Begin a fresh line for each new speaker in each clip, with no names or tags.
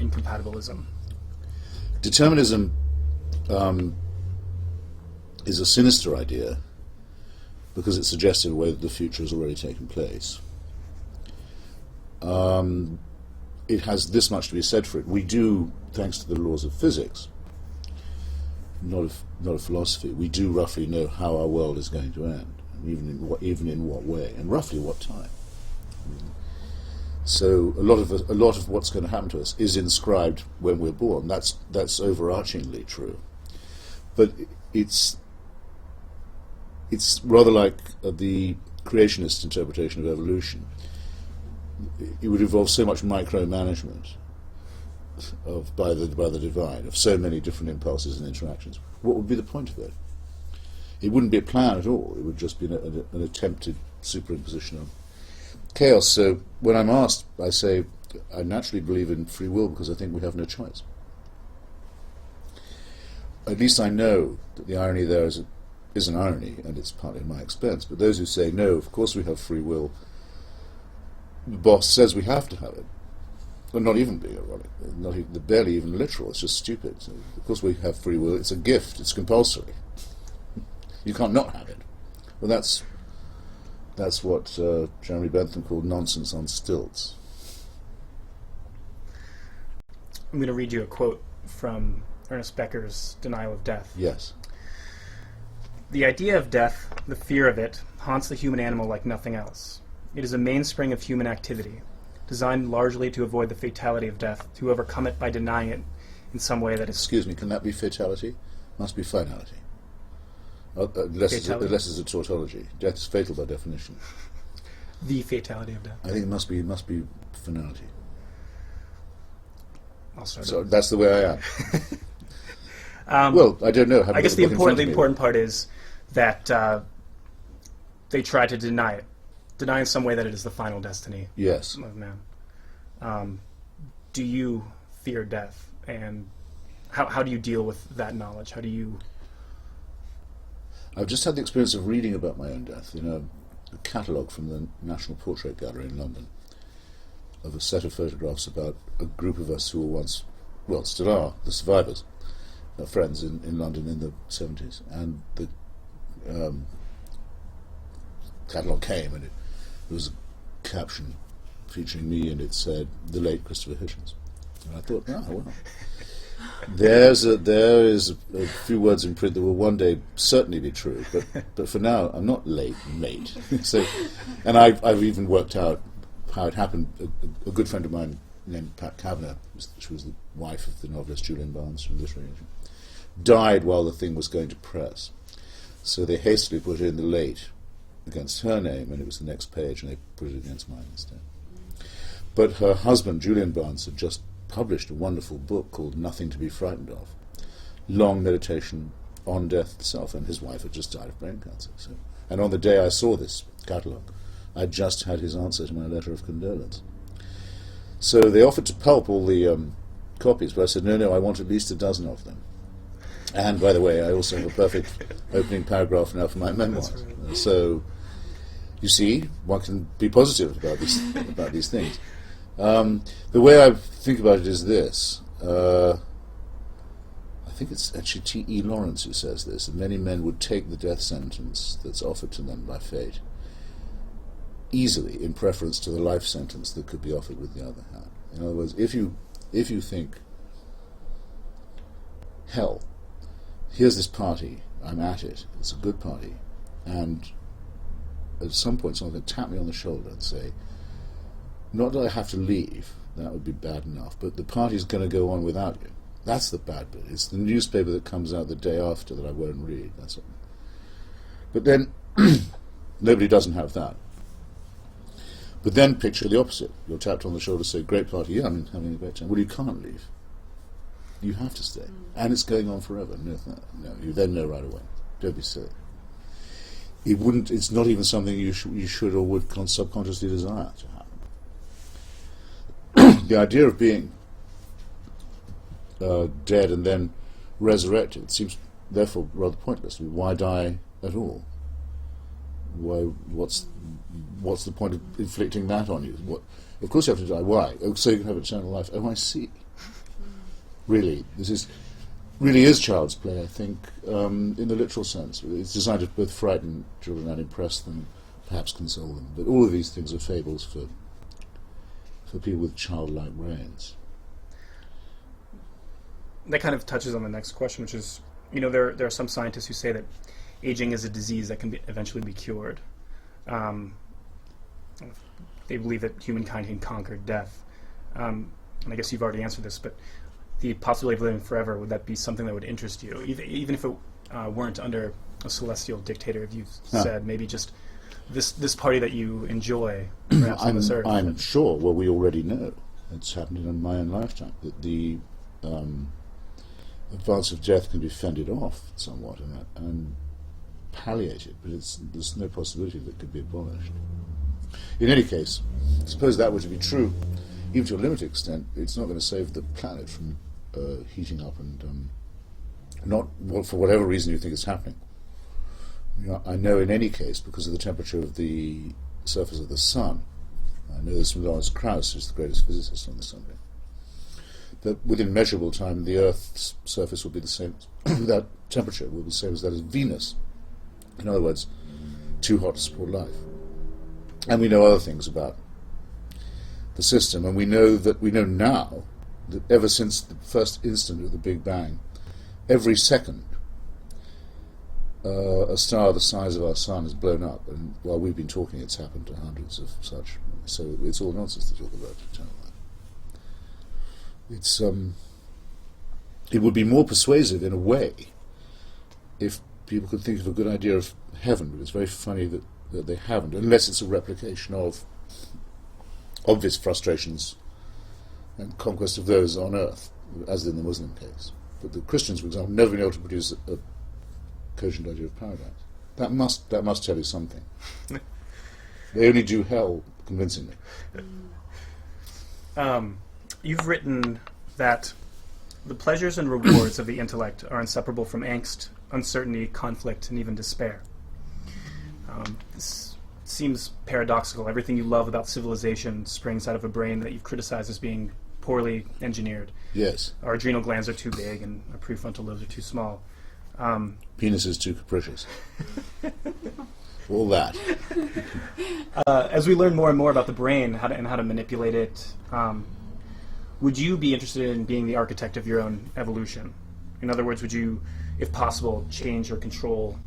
incompatibilism?
Determinism is a sinister idea because it suggests in a way that the future has already taken place. It has this much to be said for it. We do, thanks to the laws of physics, not of philosophy, we do roughly know how our world is going to end, and even in what way, and roughly what time. So a lot of what's going to happen to us is inscribed when we're born. That's overarchingly true, but it's rather like the creationist interpretation of evolution. It would involve so much micromanagement by the divine of so many different impulses and interactions. What would be the point of that? It wouldn't be a plan at all. It would just be an attempted superimposition of chaos. So when I'm asked, I say I naturally believe in free will because I think we have no choice. At least I know that the irony there is an irony, and it's partly at my expense. But those who say no, of course we have free will, the boss says we have to have it. Well, not even being ironic, barely even literal. It's just stupid. So, of course we have free will. It's a gift. It's compulsory. You can't not have it. Well, that's what Jeremy Bentham called nonsense on stilts.
I'm going to read you a quote from Ernest Becker's Denial of Death.
Yes.
The idea of death, the fear of it, haunts the human animal like nothing else. It is a mainspring of human activity, designed largely to avoid the fatality of death, to overcome it by denying it in some way that is...
Excuse me, can that be fatality? Must be finality. Unless it's a tautology. Death is fatal by definition.
The fatality of death.
I think it must be finality.
I'll start.
So that's the way I am. Well, I don't know.
I guess the important part is that they try to deny it. Deny in some way that it is the final destiny
yes.
of man. Do you fear death? And how do you deal with that knowledge? How do you...
I've just had the experience of reading about my own death in a catalogue from the National Portrait Gallery in London of a set of photographs about a group of us who were once, well, still are, the survivors, friends in London in the 70s. And the catalogue came and it was a caption featuring me, and it said, "The late Christopher Hitchens." And I thought, oh, well, there is a few words in print that will one day certainly be true, but for now I'm not late, mate. So, and I've even worked out how it happened. A good friend of mine named Pat Kavanagh, she was the wife of the novelist Julian Barnes from Literary Agent, died while the thing was going to press. So they hastily put in the late against her name, and it was the next page, and they put it against mine instead. But her husband, Julian Barnes, had just published a wonderful book called Nothing to be Frightened of, long meditation on death itself, and his wife had just died of brain cancer. So, and on the day I saw this catalogue, I just had his answer to my letter of condolence. So they offered to pulp all the copies, but I said, no, I want at least a dozen of them. And, by the way, I also have a perfect opening paragraph now for my memoirs. So, you see, one can be positive about these things. The way I think about it is this. I think it's actually T.E. Lawrence who says this, that many men would take the death sentence that's offered to them by fate easily in preference to the life sentence that could be offered with the other hand. In other words, if you think, hell, here's this party, I'm at it, it's a good party, and at some point someone's going to tap me on the shoulder and say, not that I have to leave, that would be bad enough, but the party's going to go on without you. That's the bad bit. It's the newspaper that comes out the day after that I won't read. That's all. But then, nobody doesn't have that. But then picture the opposite. You're tapped on the shoulder, say, great party, yeah, I'm having a great time. Well, you can't leave. You have to stay. And it's going on forever. No, you then know right away. Don't be silly. It's not even something you should or would subconsciously desire to happen. The idea of being dead and then resurrected seems therefore rather pointless. Why die at all? What's the point of inflicting that on you? Of course you have to die. Why? Oh, so you can have eternal life. Oh, I see. Really, really is child's play, I think, in the literal sense. It's designed to both frighten children and impress them, perhaps console them. But all of these things are fables for people with childlike brains.
That kind of touches on the next question, which is, there are some scientists who say that aging is a disease that can eventually be cured. They believe that humankind can conquer death. And I guess you've already answered this, but the possibility of living forever, would that be something that would interest you? Even if it weren't under a celestial dictator, if you said maybe just this party that you enjoy, perhaps on this earth.
I'm sure, well, we already know, it's happened in my own lifetime, that the advance of death can be fended off somewhat and palliated, but there's no possibility that it could be abolished. In any case, suppose that were to be true, even to a limited extent, it's not going to save the planet from heating up and not for whatever reason you think it's happening. I know in any case, because of the temperature of the surface of the sun, I know this from Lawrence Krauss, who's the greatest physicist on the subject, that within measurable time the Earth's surface will be the same, that temperature will be the same as that of Venus. In other words, too hot to support life. And we know other things about the system, and we know now that ever since the first instant of the Big Bang, every second a star the size of our sun has blown up, and while we've been talking it's happened to hundreds of such, so it's all nonsense to talk about eternal life. It would be more persuasive in a way if people could think of a good idea of heaven, but it's very funny that they haven't, unless it's a replication of obvious frustrations and conquest of those on earth, as in the Muslim case. But the Christians, for example, never been able to produce a cogent idea of paradise. That must tell you something. They only do hell convincingly.
You've written that the pleasures and rewards of the intellect are inseparable from angst, uncertainty, conflict, and even despair. This seems paradoxical. Everything you love about civilization springs out of a brain that you've criticized as being poorly engineered.
Yes.
Our adrenal glands are too big and our prefrontal lobes are too small.
Penis is too capricious. All that.
As we learn more and more about the brain and how to manipulate it, would you be interested in being the architect of your own evolution? In other words, would you, if possible, change or control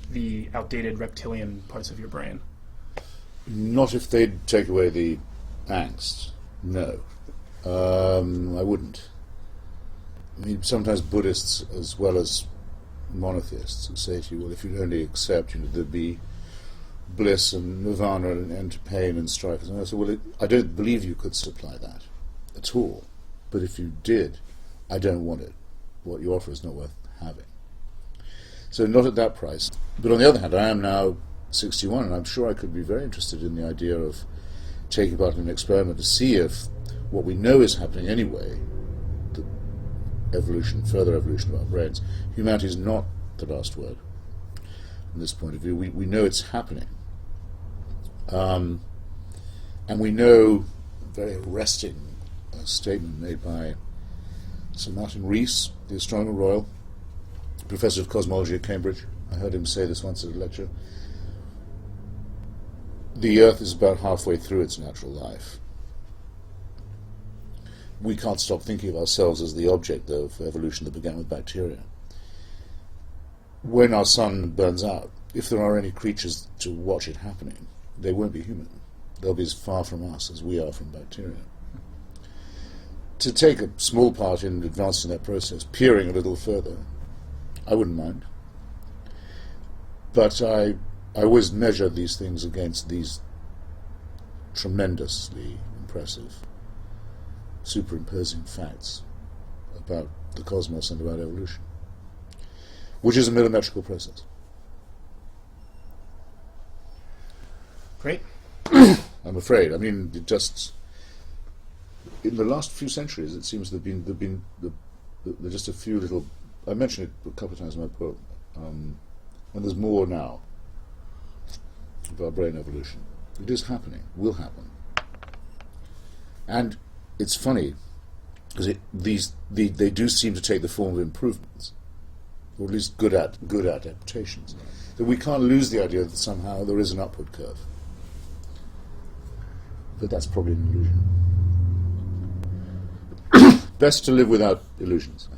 the outdated reptilian parts of your brain?
Not if they'd take away the angst. No. I wouldn't. I mean, sometimes Buddhists, as well as monotheists, say to you, well, if you'd only accept, there'd be bliss and nirvana and end to pain and strife. And I said, well, I don't believe you could supply that at all. But if you did, I don't want it. What you offer is not worth having. So not at that price. But on the other hand, I am now 61, and I'm sure I could be very interested in the idea of taking part in an experiment to see if what we know is happening anyway, the further evolution of our brains, humanity is not the last word from this point of view. We know it's happening. And we know a very arresting statement made by Sir Martin Rees, the Astronomer Royal, Professor of Cosmology at Cambridge. I heard him say this once at a lecture. The Earth is about halfway through its natural life. We can't stop thinking of ourselves as the object, though, of evolution that began with bacteria. When our sun burns out, if there are any creatures to watch it happening, they won't be human. They'll be as far from us as we are from bacteria. To take a small part in advancing that process, peering a little further, I wouldn't mind. But I always measure these things against these tremendously impressive superimposing facts about the cosmos and about evolution, which is a millimetrical process.
Great.
I'm afraid. I mean, it just in the last few centuries, it seems there've been just a few little. I mentioned it a couple of times in my book, and there's more now of our brain evolution. It is happening. Will happen. And it's funny, because they do seem to take the form of improvements, or at least good adaptations. That we can't lose the idea that somehow there is an upward curve. But that's probably an illusion. Best to live without illusions.